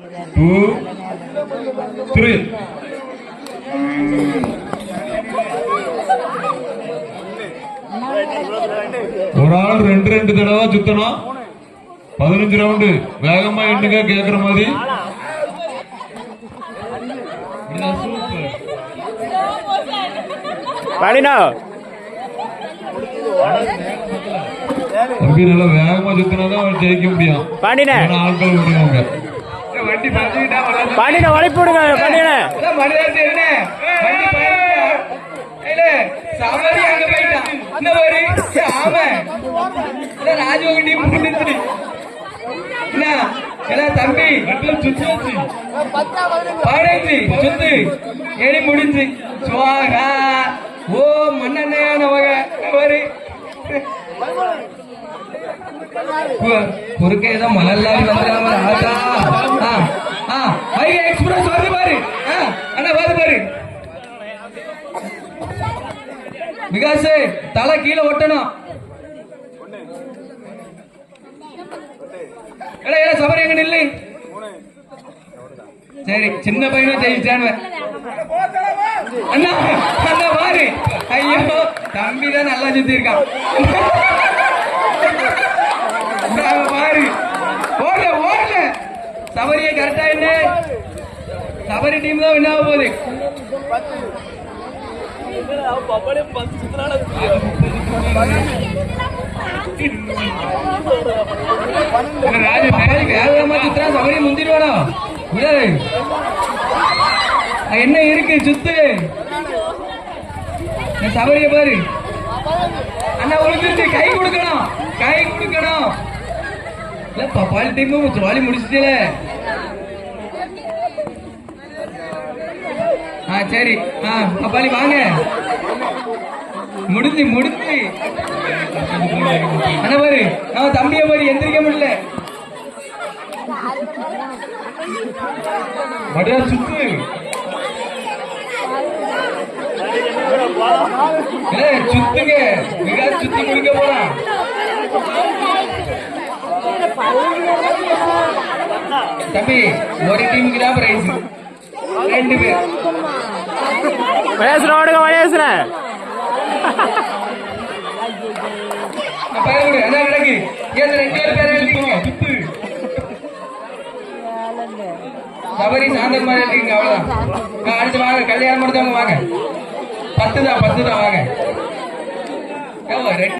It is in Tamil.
2, 3. ஒரு ஆள் 2 தடவை சுத்தணும். 15 ரவுண்டு வேகமா எண்ணுங்க கேக்குற மாதிரி. தம்பி நல்லா வேகமா சுத்தினாதான் ஜெயிக்க முடியும். ஆட்கள் விடுவாங்க. வண்டி பாண்டின வளைப்பு விடுங்க. தம்பி சுத்து ஏறி முடிச்சு ஓ மண்ணெண்ணையான வகை குறுக்கே ஏதோ மணல்லாம் எக்ஸ்பிரஸ் வருது பாரு. அண்ணா வருது பாரு. விகாஸ் தலை கீழே ஒட்டணும். சபரி எங்க நில்லு. சரி சின்ன பையனும் ஜெயிச்சான். அண்ணா அண்ணா பாரு. ஐயோ தம்பிதான் நல்லா சுத்தி இருக்கான் பாரு. ஓடல சபரியை கரெக்டா என்ன சபரி டீம் தான் என்ன ஆக போகுது. வேகமா சுத்துறா சபரி முந்திடுவாடா. என்ன இருக்கு சுத்து சபரிய பாரு. அண்ணா ஒழுங்கிருச்சு. கை கொடுக்கணும். இல்ல பப்பாளி டீமும் ஜாலி முடிச்சுட்டே. சரி பப்பாளி வாங்க. முடிஞ்சு அண்ணா பாரு. நான் தம்பிய பாரு எந்திரிக்க முடியல. மடியா சுத்து. சுத்துங்க. விகாஸ் சுத்தி குடிக்க போறான். தம்பி ஒரு டீமுக்கு தான் பிரைஸ். 2 பேர் சபரி சாந்தமா இருக்கீங்க. அவ்வளவுதான். அடுத்து வாங்க. கல்யாணம் முடிஞ்சவங்க வாங்க. 10 தான் வாங்க.